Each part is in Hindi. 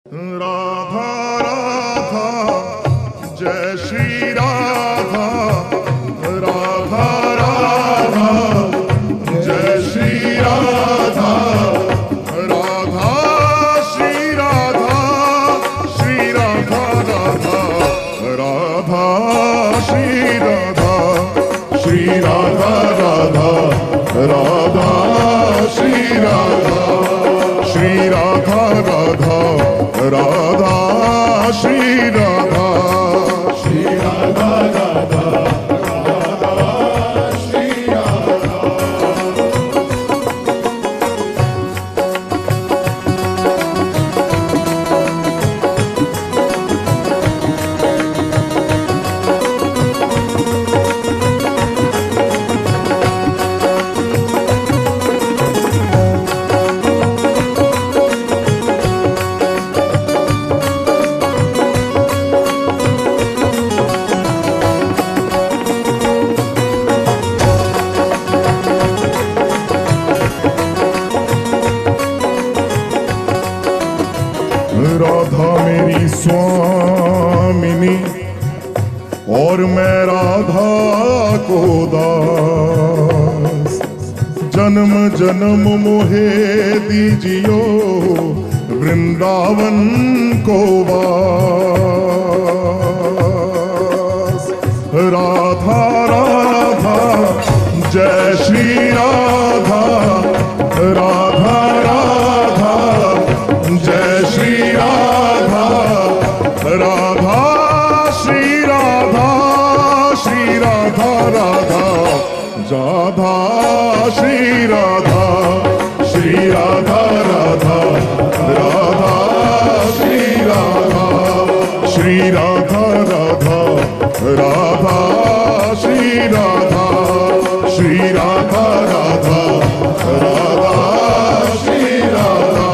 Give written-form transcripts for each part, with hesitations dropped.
राधा राधा जय श्री राधा राधा राधा जय श्री राधा राधा श्री राधा श्री राधा राधा राधा श्री राधा श्री राधा राधा राधा श्री राधा श्री राधा राधा राधा श्री राधा श्री राधा राधा राधा श्री राधा। राधा मेरी स्वामिनी और मैं राधा को दास, जन्म जन्म मोहे दीजियो वृंदावन को वास। राधा राधा जय श्री राधा राधा राधा जय श्री राधा राधा श्री राधा श्री राधा राधा राधा श्री राधा श्री राधा राधा राधा श्री राधा श्री राधा राधा राधा श्री राधा श्री राधा राधा राधा श्री राधा।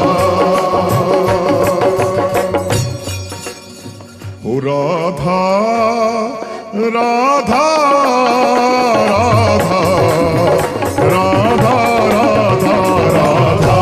राधा राधा राधा राधा राधा राधा राधा राधा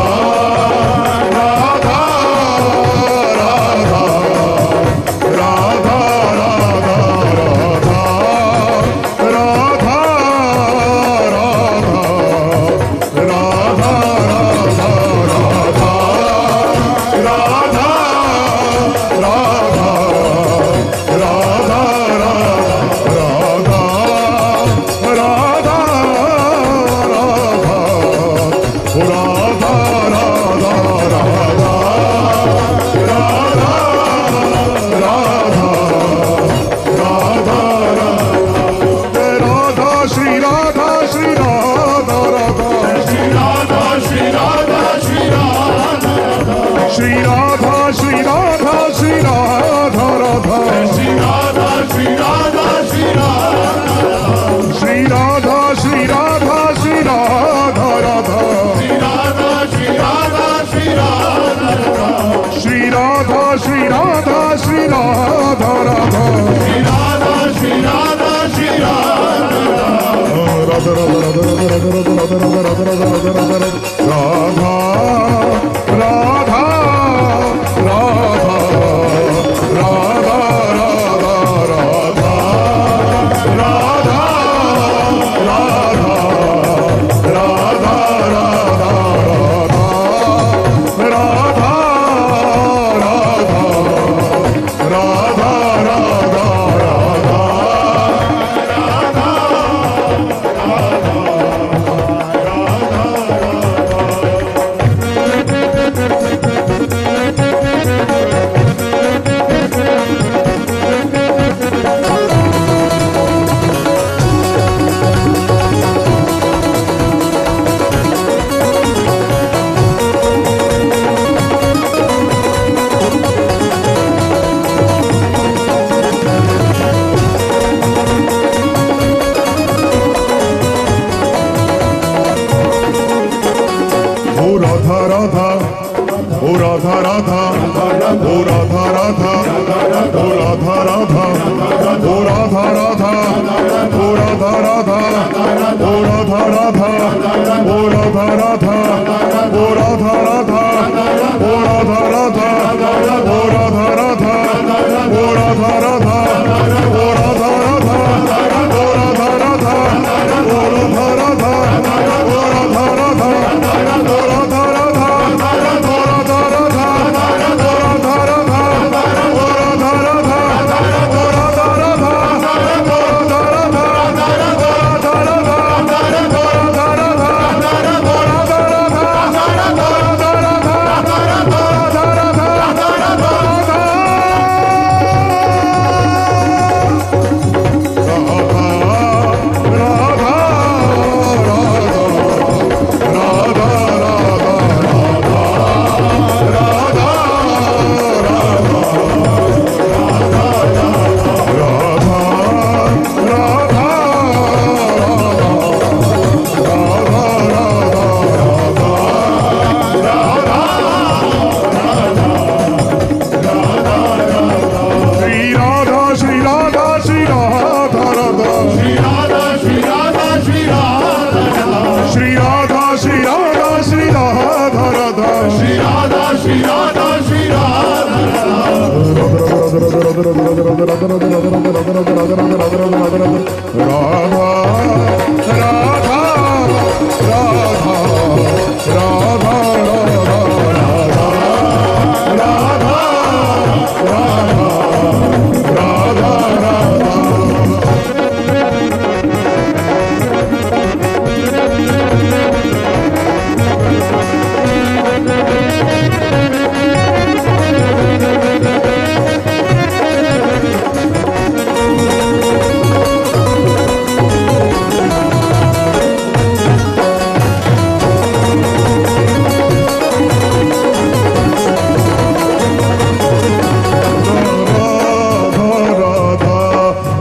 राधा राधा राधा श्री राधा श्री राधा श्री राधा राधा श्री राधा श्री राधा श्री राधा श्री राधा श्री राधा श्री राधा राधा श्री राधा श्री राधा श्री राधा श्री राधा श्री राधा राधा श्री राधा श्री राधा श्री राधा राधा राधा ओ राधा राधा ओ राधा राधा ओ राधा राधा ओ राधा राधा ओ राधा राधा ओ राधा राधा ओ राधा राधा ओ राधा राधा ओ राधा राधा ओ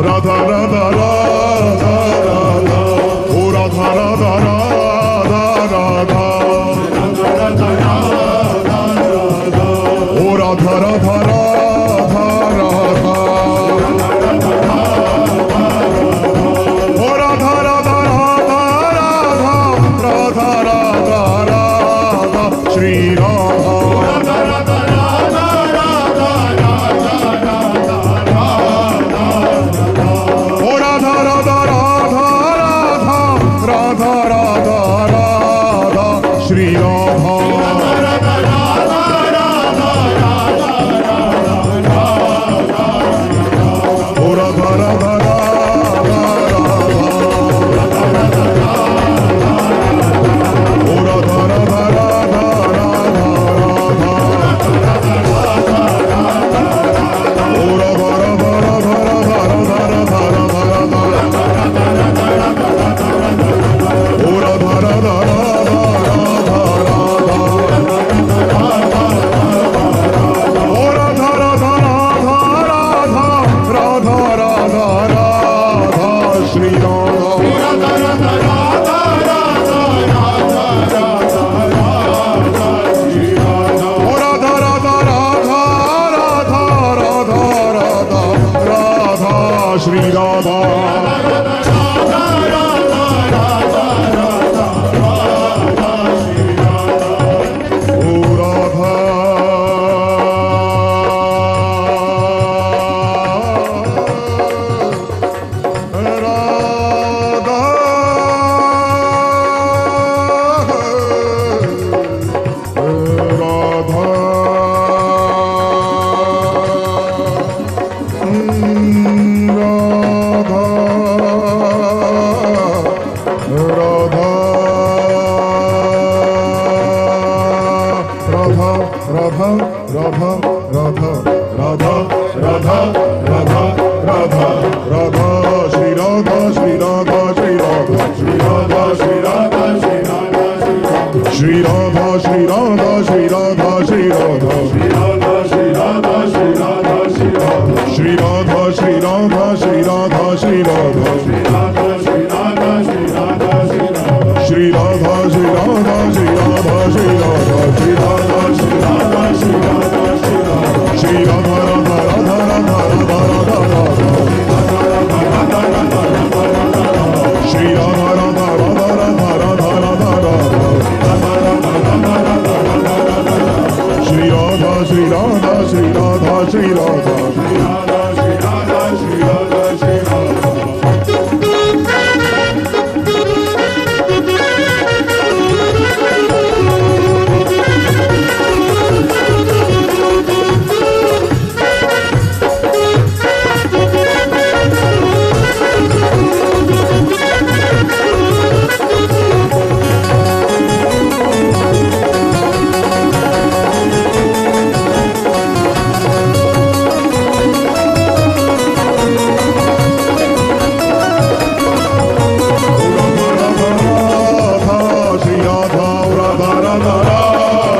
Radha Radha Radha Shri Radha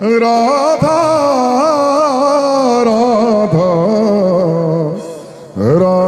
Radha Radha Radha